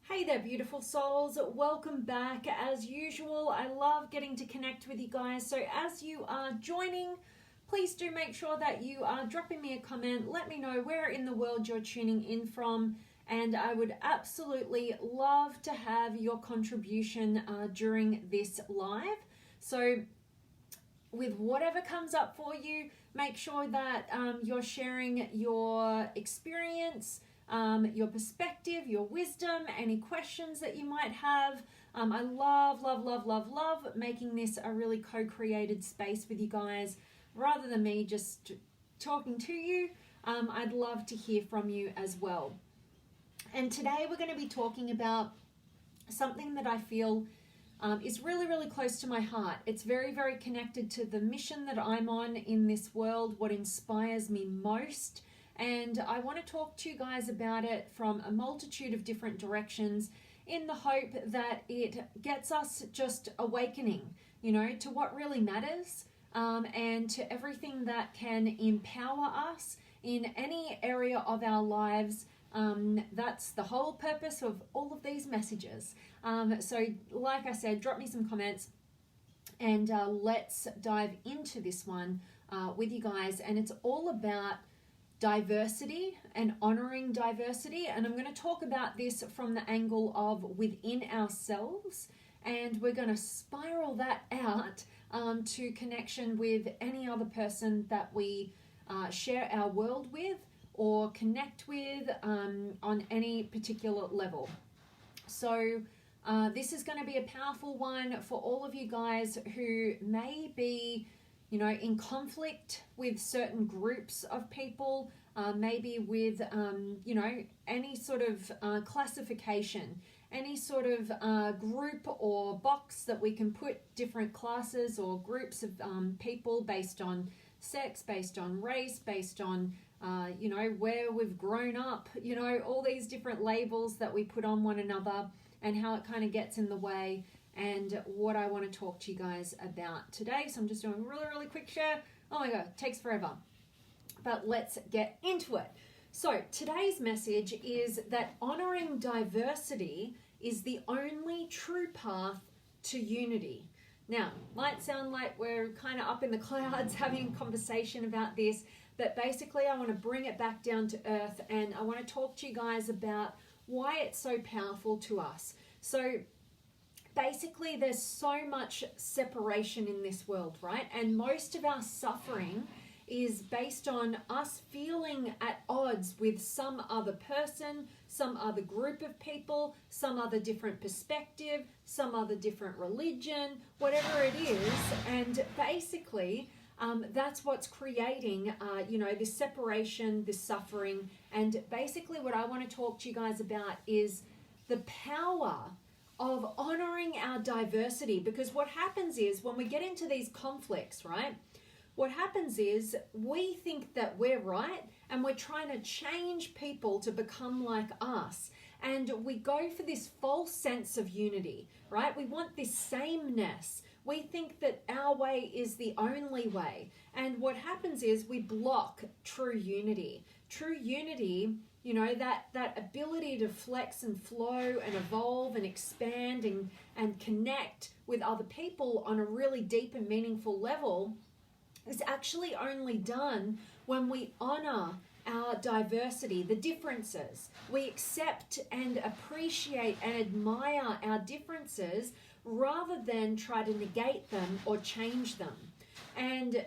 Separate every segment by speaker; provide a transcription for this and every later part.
Speaker 1: Hey there, beautiful souls. Welcome back. As usual, I love getting to connect with you guys. So as you are joining, please do make sure that you are dropping me a comment. Let me know where in the world you're tuning in from. And I would absolutely love to have your contribution during this live. So with whatever comes up for you, make sure that you're sharing your experience, your perspective, your wisdom, any questions that you might have. I love making this a really co-created space with you guys. Rather than me just talking to you, I'd love to hear from you as well. And today we're going to be talking about something that I feel is really close to my heart. It's very connected to the mission that I'm on in this world, what inspires me most. And I want to talk to you guys about it from a multitude of different directions in the hope that it gets us just awakening, to what really matters, and to everything that can empower us in any area of our lives. That's the whole purpose of all of these messages. So like I said, drop me some comments and let's dive into this one with you guys. And it's all about diversity and honoring diversity. And I'm going to talk about this from the angle of within ourselves. And we're going to spiral that out to connection with any other person that we share our world with or connect with on any particular level. So this is going to be a powerful one for all of you guys who may be in conflict with certain groups of people, maybe with, any sort of classification, any sort of group or box that we can put different classes or groups of people based on sex, based on race, based on, where we've grown up, all these different labels that we put on one another and how it kind of gets in the way. And what I want to talk to you guys about today. So I'm just doing a really quick share. Oh my God, it takes forever. But let's get into it. So today's message is that honoring diversity is the only true path to unity. Now, might sound like we're kind of up in the clouds having a conversation about this, but basically I want to bring it back down to earth and I want to talk to you guys about why it's so powerful to us. So basically, there's so much separation in this world, right? And most of our suffering is based on us feeling at odds with some other person, some other group of people, some other different perspective, some other different religion, whatever it is. And basically, that's what's creating, this separation, this suffering. And basically what I want to talk to you guys about is the power of honoring our diversity, because what happens is when we get into these conflicts, right, what happens is we think that we're right and we're trying to change people to become like us, and we go for this false sense of unity, right? We want this sameness. We think that our way is the only way, and what happens is we block true unity. True unity, that ability to flex and flow and evolve and expand and connect with other people on a really deep and meaningful level is actually only done when we honor our diversity, the differences. We accept and appreciate and admire our differences rather than try to negate them or change them. And,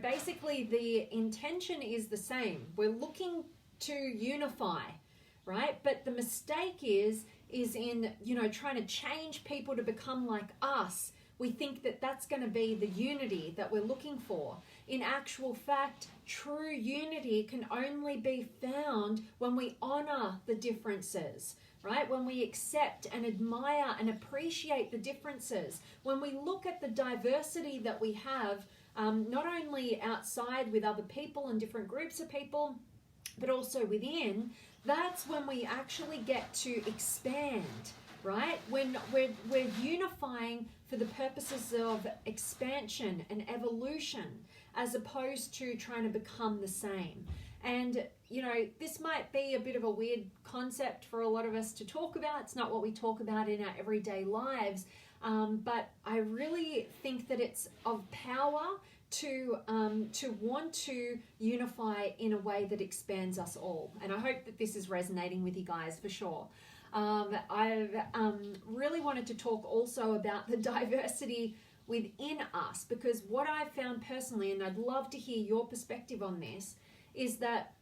Speaker 1: basically the intention is the same. We're looking to unify, right? But the mistake is in, trying to change people to become like us. We think that that's going to be the unity that we're looking for. In actual fact, true unity can only be found when we honor the differences, right? When we accept and admire and appreciate the differences. When we look at the diversity that we have, not only outside with other people and different groups of people, but also within, that's when we actually get to expand, right? When we're unifying for the purposes of expansion and evolution, as opposed to trying to become the same. And this might be a bit of a weird concept for a lot of us to talk about. It's not what we talk about in our everyday lives. But I really think that it's of power to want to unify in a way that expands us all. And I hope that this is resonating with you guys for sure. I've really wanted to talk also about the diversity within us, because what I've found personally, and I'd love to hear your perspective on this, is that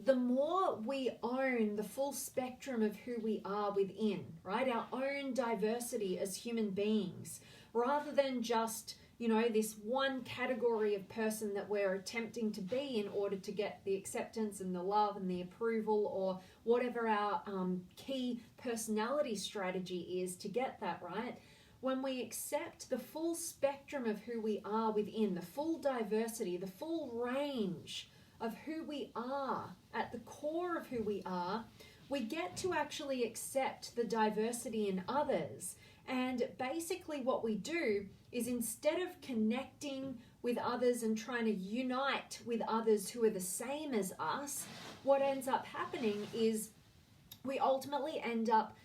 Speaker 1: the more we own the full spectrum of who we are within, right? Our own diversity as human beings, rather than just, this one category of person that we're attempting to be in order to get the acceptance and the love and the approval, or whatever our key personality strategy is to get that, right? When we accept the full spectrum of who we are within, the full diversity, the full range of who we are, at the core of who we are, we get to actually accept the diversity in others. And basically what we do is, instead of connecting with others and trying to unite with others who are the same as us, what ends up happening is we ultimately end up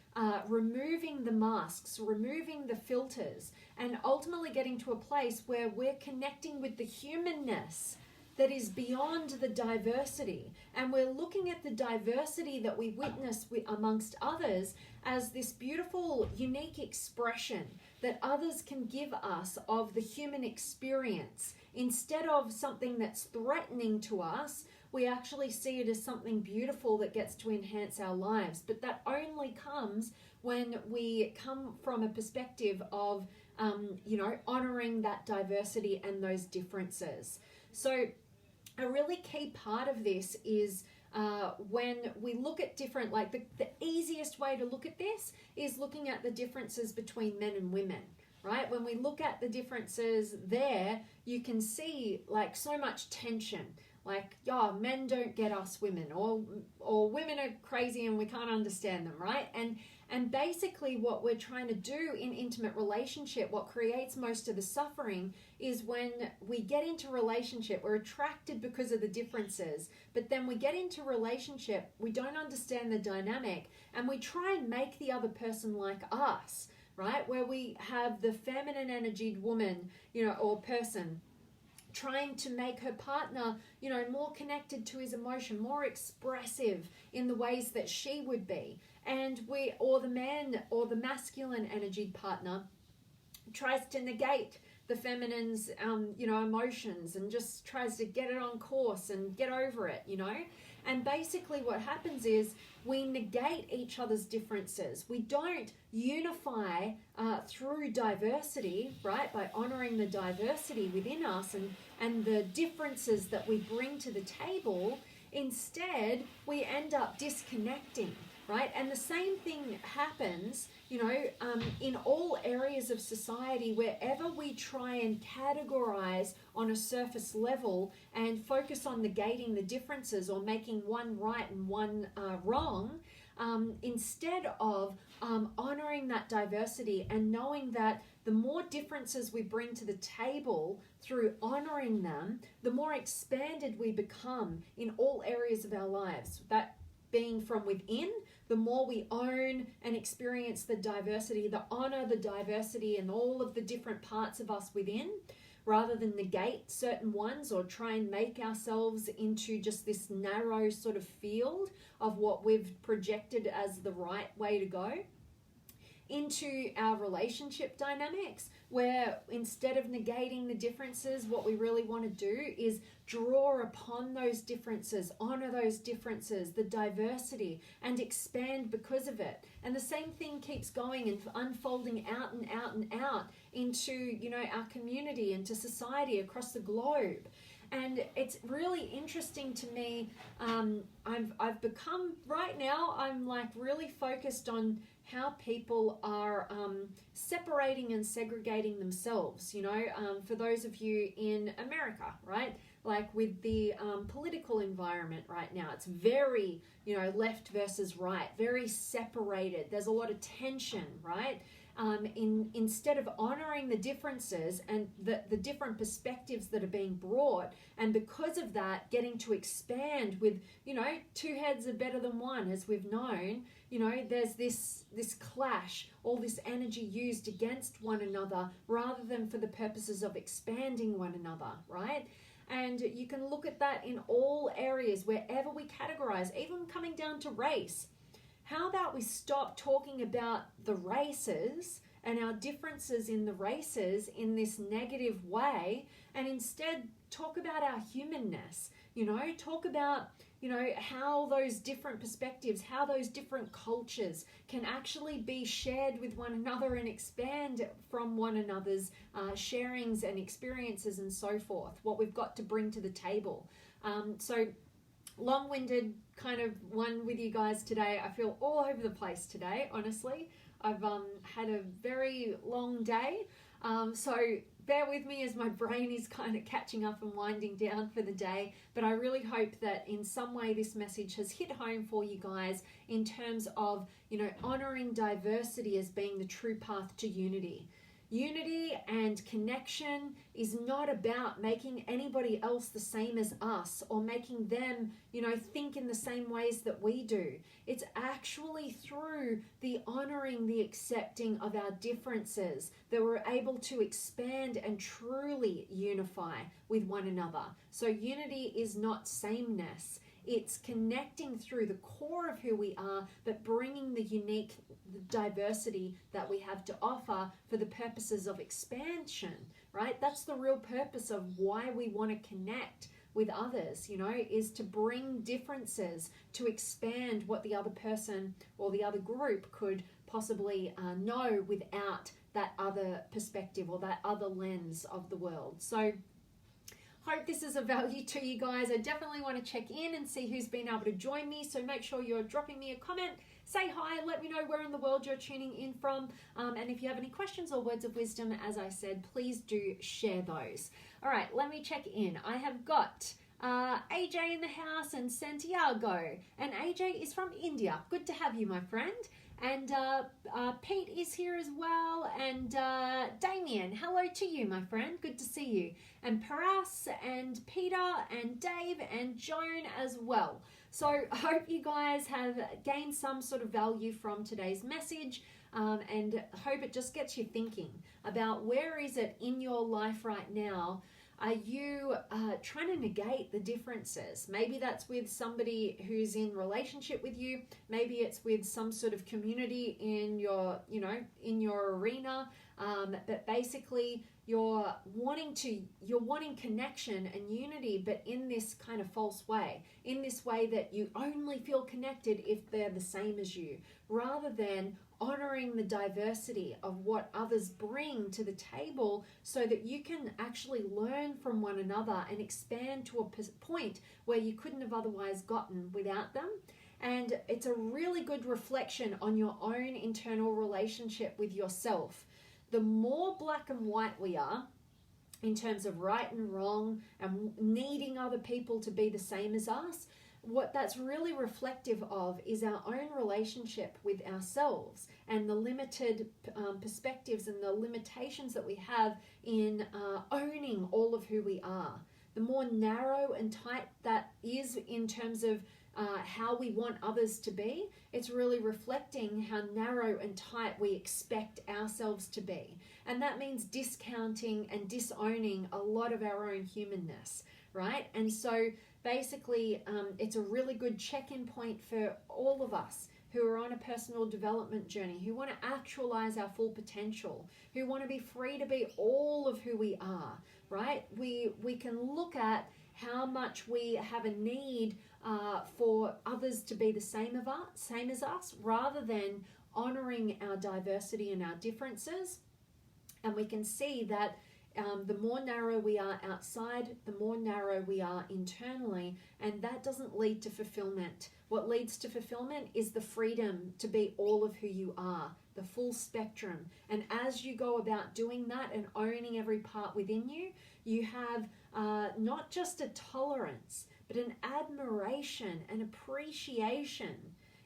Speaker 1: removing the masks, removing the filters, and ultimately getting to a place where we're connecting with the humanness that is beyond the diversity. And we're looking at the diversity that we witness amongst others as this beautiful, unique expression that others can give us of the human experience. Instead of something that's threatening to us, we actually see it as something beautiful that gets to enhance our lives. But that only comes when we come from a perspective of, honoring that diversity and those differences. So a really key part of this is when we look at different, like the easiest way to look at this is looking at the differences between men and women, right? When we look at the differences there, you can see like so much tension. Like, men don't get us women, or women are crazy and we can't understand them, right? And basically what we're trying to do in intimate relationship, what creates most of the suffering, is when we get into relationship, we're attracted because of the differences, but then we get into relationship, we don't understand the dynamic, and we try and make the other person like us, right? Where we have the feminine energied woman, or person, trying to make her partner, more connected to his emotion, more expressive in the ways that she would be. And or the man or the masculine energied partner tries to negate the feminine's, emotions, and just tries to get it on course and get over it, And basically what happens is we negate each other's differences. We don't unify through diversity, right? By honoring the diversity within us and the differences that we bring to the table. Instead, we end up disconnecting, right? And the same thing happens, in all areas of society. Wherever we try and categorize on a surface level and focus on negating the differences or making one right and one wrong, instead of honoring that diversity and knowing that the more differences we bring to the table through honoring them, the more expanded we become in all areas of our lives. That being from within, the more we own and experience the diversity, honor the diversity and all of the different parts of us within, rather than negate certain ones or try and make ourselves into just this narrow sort of field of what we've projected as the right way to go. Into our relationship dynamics, where instead of negating the differences, what we really want to do is draw upon those differences, honor those differences, the diversity, and expand because of it. And the same thing keeps going and unfolding out and out and out into, our community, into society across the globe. And it's really interesting to me. I've become, right now, I'm like really focused on how people are separating and segregating themselves, for those of you in America, right? Like with the political environment right now, it's very, left versus right, very separated. There's a lot of tension, right? instead of honoring the differences and the different perspectives that are being brought, and because of that getting to expand with, two heads are better than one, as we've known. There's this clash, all this energy used against one another rather than for the purposes of expanding one another, right? And you can look at that in all areas, wherever we categorize, even coming down to race. How about we stop talking about the races and our differences in the races in this negative way, and instead talk about our humanness, talk about, how those different perspectives, how those different cultures can actually be shared with one another and expand from one another's sharings and experiences and so forth, what we've got to bring to the table. So long-winded kind of one with you guys today. I feel all over the place today, honestly. I've had a very long day, so bear with me as my brain is kind of catching up and winding down for the day. But I really hope that in some way this message has hit home for you guys in terms of, honoring diversity as being the true path to unity. Unity and connection is not about making anybody else the same as us or making them, think in the same ways that we do. It's actually through the honoring, the accepting of our differences that we're able to expand and truly unify with one another. So unity is not sameness. It's connecting through the core of who we are, but bringing the unique diversity that we have to offer for the purposes of expansion, right? That's the real purpose of why we want to connect with others, is to bring differences to expand what the other person or the other group could possibly know without that other perspective or that other lens of the world. So hope this is of value to you guys. I definitely want to check in and see who's been able to join me. So make sure you're dropping me a comment, say hi, let me know where in the world you're tuning in from. And if you have any questions or words of wisdom, as I said, please do share those. All right, let me check in. I have got AJ in the house and Santiago. And AJ is from India. Good to have you, my friend. And Pete is here as well. And Damien, hello to you, my friend. Good to see you. And Paras and Peter and Dave and Joan as well. So I hope you guys have gained some sort of value from today's message, and hope it just gets you thinking about where is it in your life right now. Are you trying to negate the differences? Maybe that's with somebody who's in relationship with you. Maybe it's with some sort of community in your, in your arena. But basically, you're wanting connection and unity, but in this kind of false way. In this way that you only feel connected if they're the same as you, rather than honoring the diversity of what others bring to the table so that you can actually learn from one another and expand to a point where you couldn't have otherwise gotten without them. And it's a really good reflection on your own internal relationship with yourself. The more black and white we are in terms of right and wrong and needing other people to be the same as us, what that's really reflective of is our own relationship with ourselves and the limited perspectives and the limitations that we have in owning all of who we are. The more narrow and tight that is in terms of how we want others to be, it's really reflecting how narrow and tight we expect ourselves to be. And that means discounting and disowning a lot of our own humanness, right? And so basically, it's a really good check-in point for all of us who are on a personal development journey, who want to actualize our full potential, who want to be free to be all of who we are, right? We can look at how much we have a need for others to be the same as us, rather than honoring our diversity and our differences. And we can see that the more narrow we are outside, the more narrow we are internally, and that doesn't lead to fulfillment. What leads to fulfillment is the freedom to be all of who you are, the full spectrum. And as you go about doing that and owning every part within you, you have not just a tolerance, but an admiration and appreciation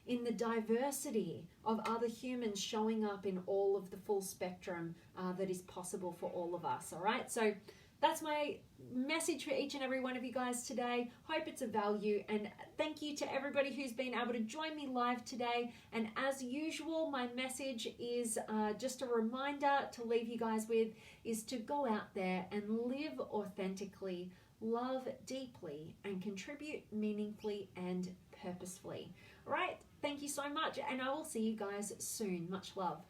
Speaker 1: in the diversity of other humans showing up in all of the full spectrum that is possible for all of us. All right, so that's my message for each and every one of you guys today. Hope it's of value, and thank you to everybody who's been able to join me live today. And as usual, my message is just a reminder to leave you guys with is to go out there and live authentically, love deeply, and contribute meaningfully and purposefully. All right, thank you so much, and I will see you guys soon. Much love.